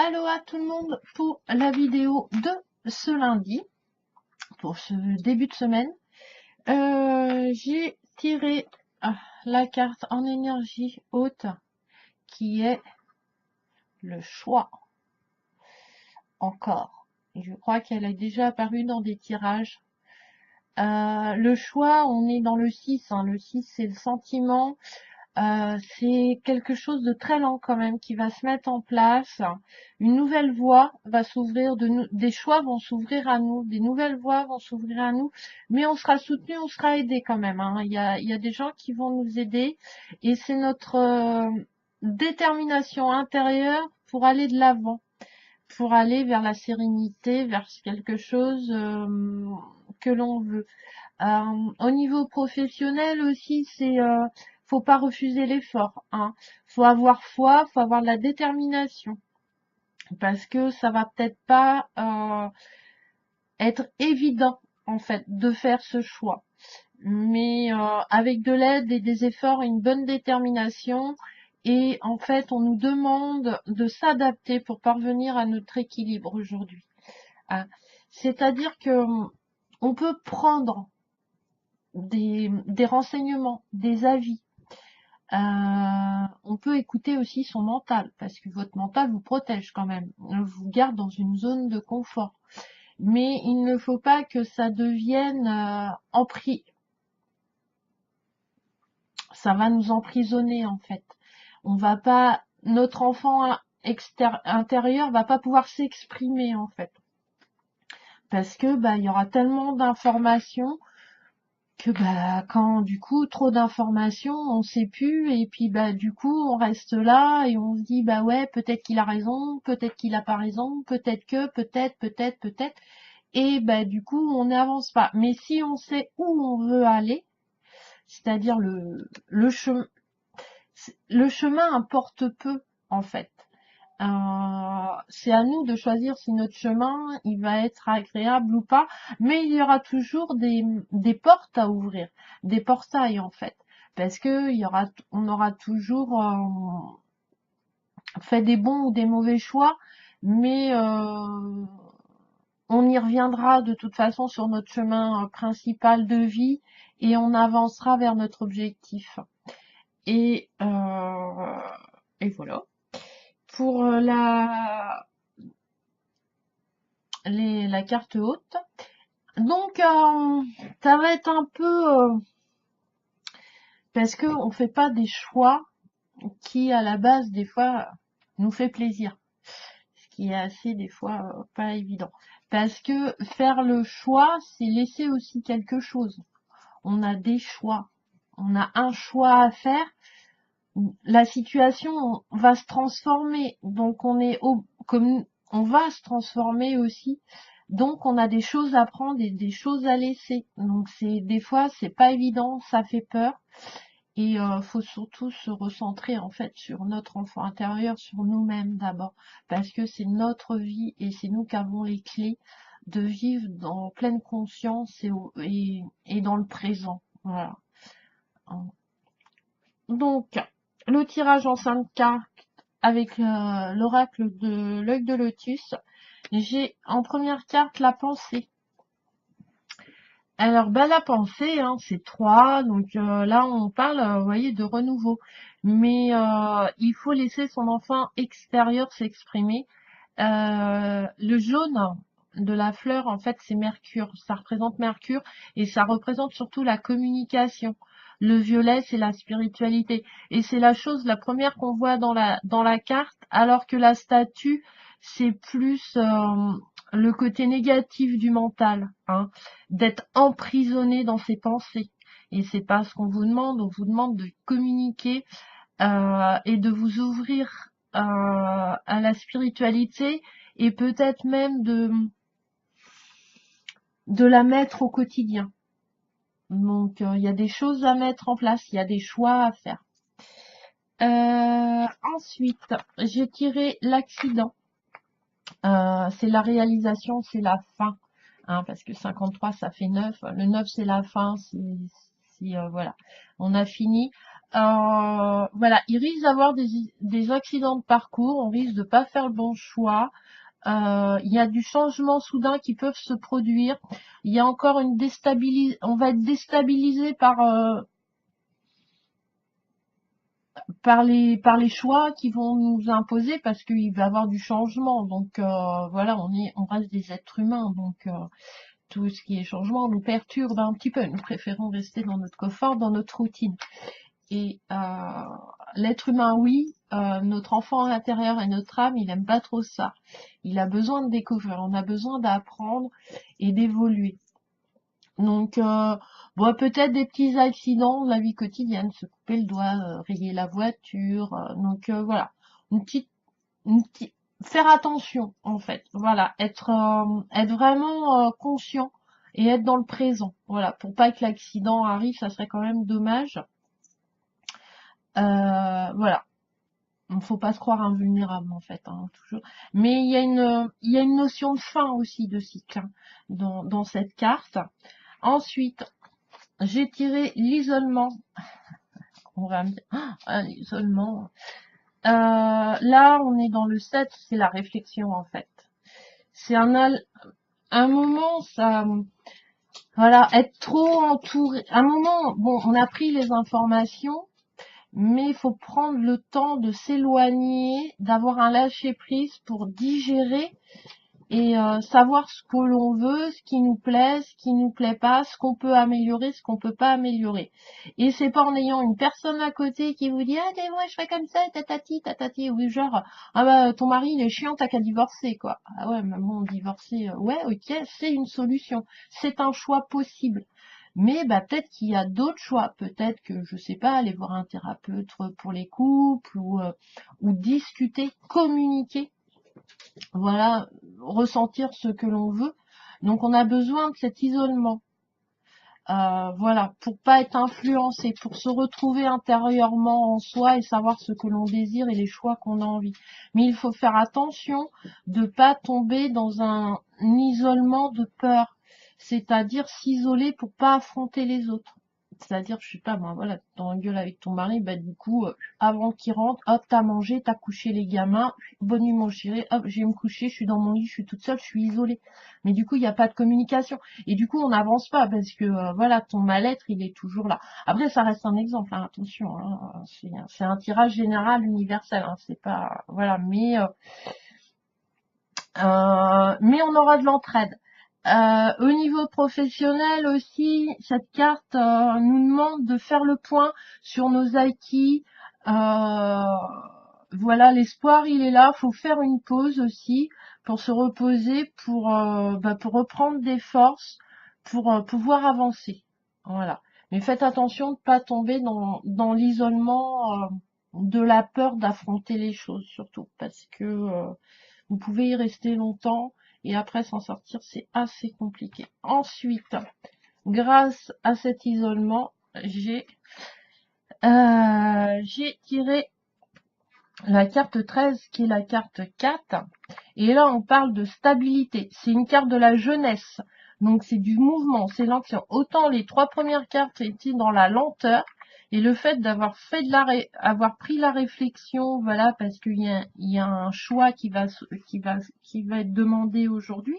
Allô à tout le monde pour la vidéo de ce lundi, pour ce début de semaine. J'ai tiré la carte en énergie haute qui est le choix. Encore. Je crois qu'elle a déjà apparu dans des tirages. Le choix, on est dans le 6. Le 6, c'est le sentiment. C'est quelque chose de très lent quand même qui va se mettre en place. Une nouvelle voie va s'ouvrir, des choix vont s'ouvrir à nous, des nouvelles voies vont s'ouvrir à nous, mais on sera soutenu, on sera aidé quand même. Il y a des gens qui vont nous aider et c'est notre détermination intérieure pour aller de l'avant, pour aller vers la sérénité, vers quelque chose que l'on veut. Au niveau professionnel aussi, faut pas refuser l'effort, hein. Faut avoir foi, faut avoir de la détermination, parce que ça va peut-être pas être évident en fait de faire ce choix, mais avec de l'aide et des efforts et une bonne détermination. Et en fait, on nous demande de s'adapter pour parvenir à notre équilibre aujourd'hui, hein. C'est-à-dire que on peut prendre des renseignements, des avis. On peut écouter aussi son mental, parce que votre mental vous protège quand même, vous garde dans une zone de confort. Mais il ne faut pas que ça devienne ça va nous emprisonner en fait. On va pas, notre enfant intérieur va pas pouvoir s'exprimer en fait, parce que il y aura tellement d'informations que quand du coup trop d'informations, on sait plus et puis du coup on reste là et on se dit ouais, peut-être qu'il a raison, peut-être qu'il a pas raison, peut-être et du coup on n'avance pas. Mais si on sait où on veut aller, c'est-à-dire le chemin importe peu en fait. C'est à nous de choisir si notre chemin il va être agréable ou pas, mais il y aura toujours des portes à ouvrir, des portails en fait, parce que on aura toujours fait des bons ou des mauvais choix, mais on y reviendra de toute façon sur notre chemin principal de vie et on avancera vers notre objectif. Et, et voilà. Pour la carte haute. Donc, ça va être un peu parce que on fait pas des choix qui, à la base, des fois, nous fait plaisir. Ce qui est assez, des fois, pas évident. Parce que faire le choix, c'est laisser aussi quelque chose. On a des choix. On a un choix à faire. La situation va se transformer. Donc, comme on va se transformer aussi. Donc, on a des choses à prendre et des choses à laisser. Donc, des fois, c'est pas évident, ça fait peur. Et faut surtout se recentrer en fait sur notre enfant intérieur, sur nous-mêmes d'abord, parce que c'est notre vie et c'est nous qui avons les clés de vivre dans pleine conscience et dans le présent. Voilà. Donc, le tirage en 5 cartes avec l'oracle de l'œil de lotus. J'ai en première carte la pensée. Alors, la pensée, c'est 3, donc là, on parle, vous voyez, de renouveau. Mais il faut laisser son enfant extérieur s'exprimer. Le jaune de la fleur, en fait, c'est Mercure. Ça représente Mercure et ça représente surtout la communication. Le violet, c'est la spiritualité. Et c'est la première qu'on voit dans la carte, alors que la statue, c'est plus le côté négatif du mental, d'être emprisonné dans ses pensées. Et c'est pas ce qu'on vous demande. On vous demande de communiquer et de vous ouvrir à la spiritualité et peut-être même de la mettre au quotidien. Donc il y a des choses à mettre en place, il y a des choix à faire. Ensuite, j'ai tiré l'accident. C'est la réalisation, c'est la fin. Parce que 53, ça fait 9. Le 9, c'est la fin. Voilà. On a fini. voilà, il risque d'avoir des accidents de parcours, on risque de pas faire le bon choix. Il y a du changement soudain qui peuvent se produire. Il y a encore une on va être déstabilisé par les choix qui vont nous imposer parce qu'il va y avoir du changement. Donc voilà, on reste des êtres humains, donc tout ce qui est changement nous perturbe un petit peu. Nous préférons rester dans notre confort, dans notre routine. Et l'être humain, oui, notre enfant intérieur et notre âme, il aime pas trop ça. Il a besoin de découvrir, on a besoin d'apprendre et d'évoluer. Donc, bon, peut-être des petits accidents de la vie quotidienne, se couper le doigt, rayer la voiture. Donc voilà, une petite, une petite, faire attention en fait. Voilà, être vraiment conscient et être dans le présent. Voilà, pour pas que l'accident arrive, ça serait quand même dommage. Voilà. Il ne faut pas se croire invulnérable en fait, hein, toujours. Mais il y a une notion de fin aussi de cycle hein, dans cette carte. Ensuite, j'ai tiré l'isolement. On va me dire, ah, l'isolement. Là, on est dans le 7, c'est la réflexion en fait. C'est un moment, ça, voilà, être trop entouré. Un moment, bon, on a pris les informations, mais il faut prendre le temps de s'éloigner, d'avoir un lâcher-prise pour digérer et savoir ce que l'on veut, ce qui nous plaît, ce qui nous plaît pas, ce qu'on peut améliorer, ce qu'on peut pas améliorer. Et c'est pas en ayant une personne à côté qui vous dit ah moi je fais comme ça, tatati, oui genre ah bah ton mari il est chiant, t'as qu'à divorcer quoi. Ah ouais mais bon divorcer, ouais ok c'est une solution, c'est un choix possible. Mais bah peut-être qu'il y a d'autres choix, peut-être que je sais pas aller voir un thérapeute pour les couples ou discuter, communiquer, voilà, ressentir ce que l'on veut. Donc on a besoin de cet isolement, voilà, pour pas être influencé, pour se retrouver intérieurement en soi et savoir ce que l'on désire et les choix qu'on a envie. Mais il faut faire attention de pas tomber dans un isolement de peur, c'est-à-dire s'isoler pour pas affronter les autres. C'est-à-dire, je sais pas, moi, voilà, t'es en gueule avec ton mari, bah du coup, avant qu'il rentre, hop, t'as mangé, t'as couché les gamins, bonne nuit mon chéri, hop, je vais me coucher, je suis dans mon lit, je suis toute seule, je suis isolée. Mais du coup, il n'y a pas de communication. Et du coup, on n'avance pas parce que, voilà, ton mal-être, il est toujours là. Après, ça reste un exemple, hein, attention, hein, c'est un tirage général universel, hein, c'est pas, voilà, mais on aura de l'entraide. Au niveau professionnel aussi, cette carte nous demande de faire le point sur nos acquis. Voilà, l'espoir il est là. Faut faire une pause aussi pour se reposer, pour reprendre des forces, pour pouvoir avancer. Voilà. Mais faites attention de ne pas tomber dans l'isolement de la peur d'affronter les choses surtout, parce que vous pouvez y rester longtemps et après s'en sortir, c'est assez compliqué. Ensuite, grâce à cet isolement, j'ai tiré la carte 13 qui est la carte 4. Et là, on parle de stabilité. C'est une carte de la jeunesse. Donc, c'est du mouvement, c'est l'action. Autant les trois premières cartes étaient dans la lenteur. Et le fait d'avoir avoir pris la réflexion, voilà, parce qu'il y a un choix qui va être demandé aujourd'hui.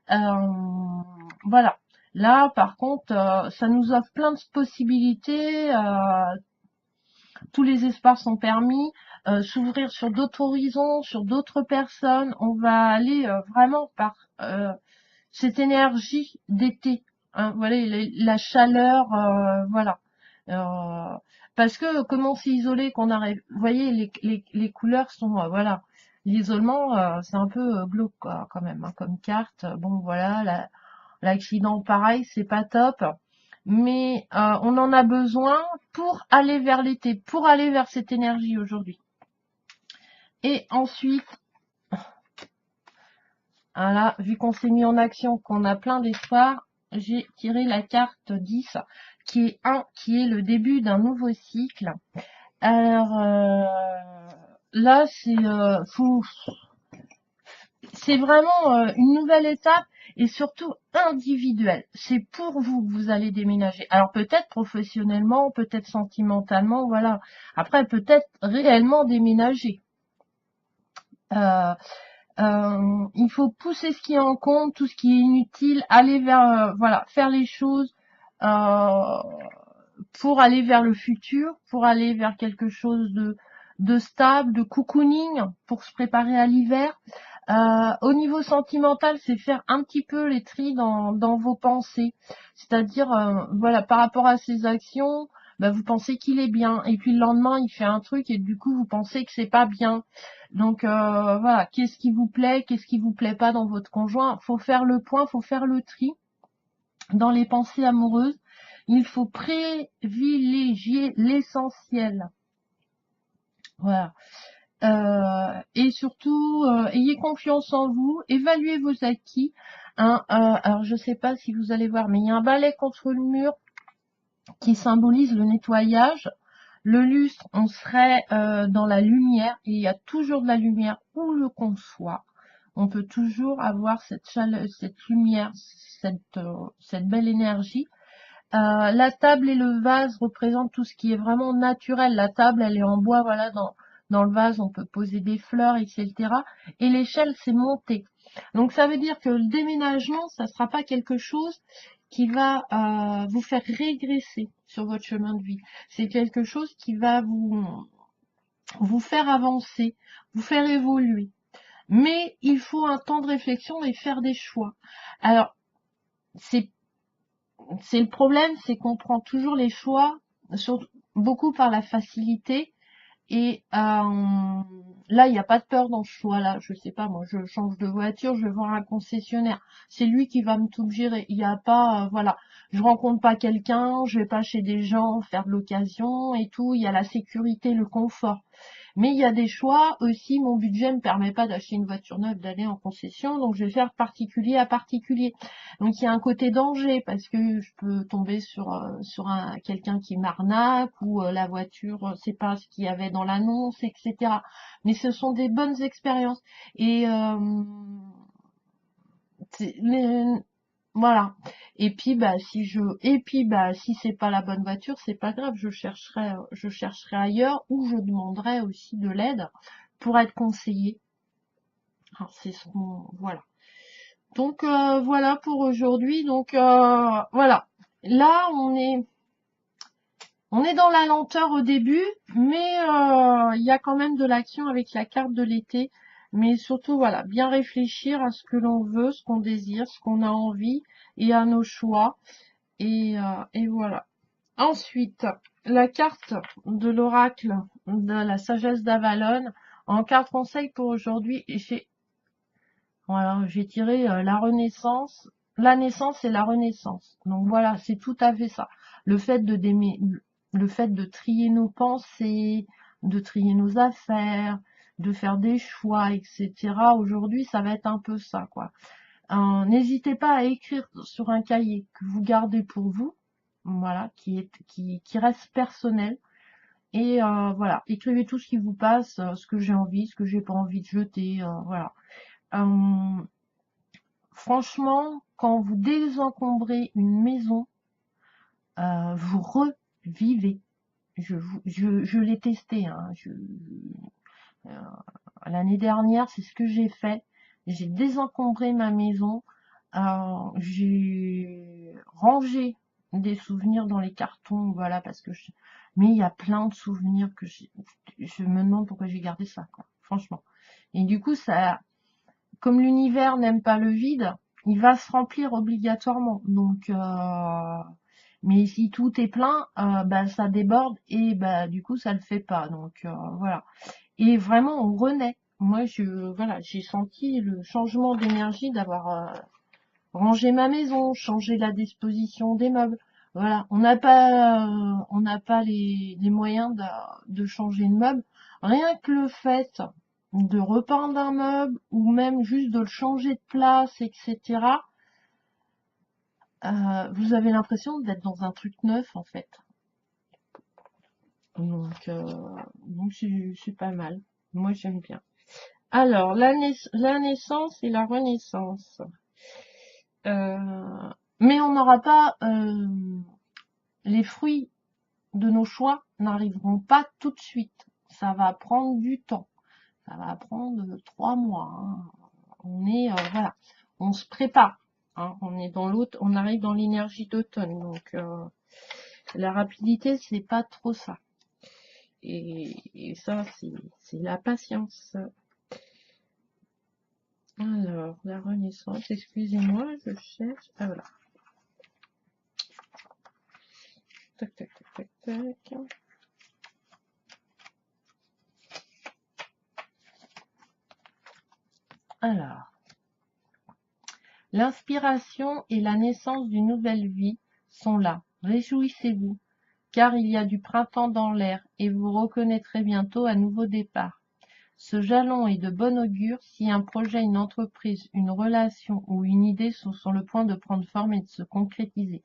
Voilà. Là, par contre, ça nous offre plein de possibilités. Tous les espaces sont permis. S'ouvrir sur d'autres horizons, sur d'autres personnes. On va aller vraiment par cette énergie d'été. Hein, voilà, la chaleur, voilà. Euh, parce que comment s'est isolé qu'on arrive. Vous voyez, les couleurs sont, voilà. L'isolement, c'est un peu glauque quoi, quand même, hein, comme carte. Bon, voilà, l'accident, pareil, c'est pas top. Mais on en a besoin pour aller vers l'été, pour aller vers cette énergie aujourd'hui. Et ensuite, voilà, vu qu'on s'est mis en action, qu'on a plein d'espoir, j'ai tiré la carte 10, qui est le début d'un nouveau cycle. Alors là, c'est vraiment une nouvelle étape et surtout individuelle. C'est pour vous que vous allez déménager. Alors peut-être professionnellement, peut-être sentimentalement, voilà. Après, peut-être réellement déménager. Euh, il faut pousser ce qui est en compte, tout ce qui est inutile, aller vers, voilà, faire les choses euh, pour aller vers le futur, pour aller vers quelque chose de stable, de cocooning, pour se préparer à l'hiver. Au niveau sentimental, c'est faire un petit peu les tris dans vos pensées. C'est-à-dire, voilà, par rapport à ses actions, bah, vous pensez qu'il est bien. Et puis le lendemain, il fait un truc et du coup, vous pensez que c'est pas bien. Donc voilà, qu'est-ce qui vous plaît pas dans votre conjoint? Faut faire le point, faut faire le tri dans les pensées amoureuses. Il faut privilégier l'essentiel. Voilà. Et surtout, ayez confiance en vous, évaluez vos acquis. Hein, alors je sais pas si vous allez voir, mais il y a un balai contre le mur qui symbolise le nettoyage. Le lustre, on serait dans la lumière, et il y a toujours de la lumière où le qu'on soit. On peut toujours avoir cette chaleur, cette lumière, cette belle énergie. La table et le vase représentent tout ce qui est vraiment naturel. La table, elle est en bois, voilà, dans le vase, on peut poser des fleurs, etc. Et l'échelle, c'est monté. Donc, ça veut dire que le déménagement, ça ne sera pas quelque chose qui va vous faire régresser sur votre chemin de vie. C'est quelque chose qui va vous faire avancer, vous faire évoluer. Mais il faut un temps de réflexion et faire des choix. Alors, c'est c'est le problème, c'est qu'on prend toujours les choix, beaucoup par la facilité. Et là, il n'y a pas de peur dans ce choix-là. Je sais pas, moi, je change de voiture, je vais voir un concessionnaire. C'est lui qui va me tout gérer. Il n'y a pas, voilà, je rencontre pas quelqu'un, je vais pas chez des gens faire de l'occasion et tout. Il y a la sécurité, le confort. Mais il y a des choix aussi, mon budget me permet pas d'acheter une voiture neuve, d'aller en concession, donc je vais faire particulier à particulier. Donc il y a un côté danger parce que je peux tomber sur quelqu'un qui m'arnaque ou la voiture, c'est pas ce qu'il y avait dans l'annonce, etc. Mais ce sont des bonnes expériences et voilà. Et puis bah si c'est pas la bonne voiture, c'est pas grave, je chercherai ailleurs ou je demanderai aussi de l'aide pour être conseillé. Alors, c'est ce qu'on voilà. Donc voilà pour aujourd'hui. Donc voilà. Là, on est dans la lenteur au début, mais il y a quand même de l'action avec la carte de l'été. Mais surtout, voilà, bien réfléchir à ce que l'on veut, ce qu'on désire, ce qu'on a envie et à nos choix. Et voilà. Ensuite, la carte de l'oracle de la sagesse d'Avalon. En carte conseil pour aujourd'hui, j'ai tiré la renaissance, la naissance et la renaissance. Donc voilà, c'est tout à fait ça. Le fait de le fait de trier nos pensées, de trier nos affaires, de faire des choix, etc. Aujourd'hui, ça va être un peu ça, quoi. N'hésitez pas à écrire sur un cahier que vous gardez pour vous, voilà, qui reste personnel. Et voilà, écrivez tout ce qui vous passe, ce que j'ai envie, ce que j'ai pas envie de jeter, voilà. Euh, Franchement, quand vous désencombrez une maison, vous revivez. Je l'ai testé, hein. Euh, L'année dernière, c'est ce que j'ai fait. J'ai désencombré ma maison. J'ai rangé des souvenirs dans les cartons, voilà, mais il y a plein de souvenirs je me demande pourquoi j'ai gardé ça, quoi, franchement. Et du coup, comme l'univers n'aime pas le vide, il va se remplir obligatoirement. Donc, mais si tout est plein, bah, ça déborde et bah, du coup, ça le fait pas. Donc, voilà. Et vraiment, on renaît. Moi, voilà, j'ai senti le changement d'énergie d'avoir rangé ma maison, changé la disposition des meubles. Voilà, on n'a pas les moyens de changer de meuble. Rien que le fait de repeindre un meuble ou même juste de le changer de place, etc. Vous avez l'impression d'être dans un truc neuf en fait. Donc, donc c'est pas mal. Moi j'aime bien. Alors, la naissance et la renaissance. Mais on n'aura pas les fruits de nos choix n'arriveront pas tout de suite. Ça va prendre du temps. Ça va prendre 3 mois. Hein. On est voilà, on se prépare. Hein. On est dans l'autre, on arrive dans l'énergie d'automne. Donc la rapidité, c'est pas trop ça. Et ça, c'est la patience. Alors, la renaissance, excusez-moi, je cherche. Ah voilà. Tac, tac, tac, tac, tac. Alors, l'inspiration et la naissance d'une nouvelle vie sont là. Réjouissez-vous, car il y a du printemps dans l'air et vous reconnaîtrez bientôt un nouveau départ. Ce jalon est de bon augure si un projet, une entreprise, une relation ou une idée sont sur le point de prendre forme et de se concrétiser.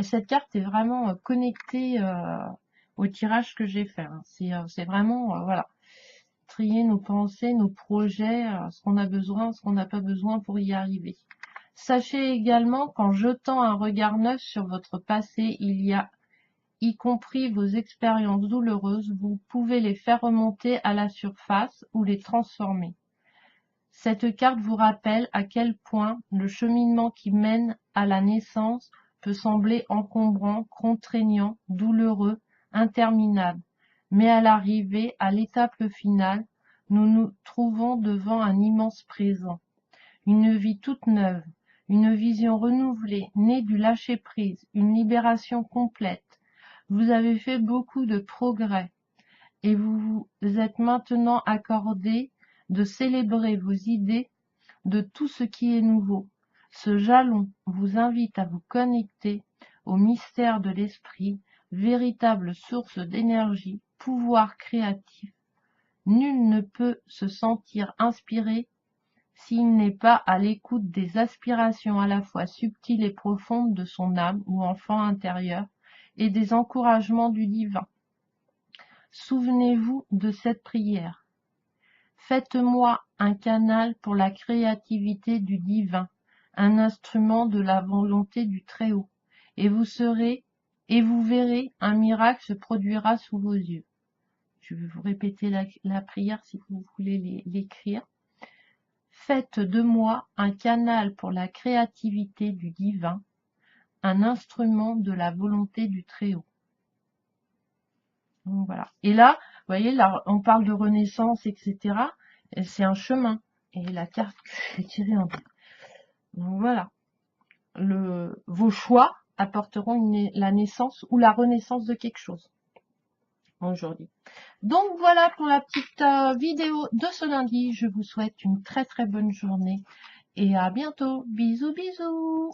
Cette carte est vraiment connectée au tirage que j'ai fait. Hein. C'est vraiment, voilà, trier nos pensées, nos projets, ce qu'on a besoin, ce qu'on n'a pas besoin pour y arriver. Sachez également qu'en jetant un regard neuf sur votre passé, il y a y compris vos expériences douloureuses, vous pouvez les faire remonter à la surface ou les transformer. Cette carte vous rappelle à quel point le cheminement qui mène à la naissance peut sembler encombrant, contraignant, douloureux, interminable. Mais à l'arrivée, à l'étape finale, nous nous trouvons devant un immense présent. Une vie toute neuve, une vision renouvelée, née du lâcher-prise, une libération complète. Vous avez fait beaucoup de progrès et vous vous êtes maintenant accordé de célébrer vos idées de tout ce qui est nouveau. Ce jalon vous invite à vous connecter au mystère de l'esprit, véritable source d'énergie, pouvoir créatif. Nul ne peut se sentir inspiré s'il n'est pas à l'écoute des aspirations à la fois subtiles et profondes de son âme ou enfant intérieur, et des encouragements du divin. Souvenez-vous de cette prière. Faites-moi un canal pour la créativité du divin, un instrument de la volonté du Très-Haut, et vous verrez, un miracle se produira sous vos yeux. Je vais vous répéter la prière si vous voulez l'écrire. Faites de moi un canal pour la créativité du divin, un instrument de la volonté du Très-Haut. Donc, voilà. Et là, vous voyez, là, on parle de renaissance, etc. C'est un chemin. Et la carte que j'ai tirée en deux. Donc voilà. Vos choix apporteront la naissance ou la renaissance de quelque chose aujourd'hui. Donc voilà pour la petite vidéo de ce lundi. Je vous souhaite une très très bonne journée et à bientôt. Bisous bisous.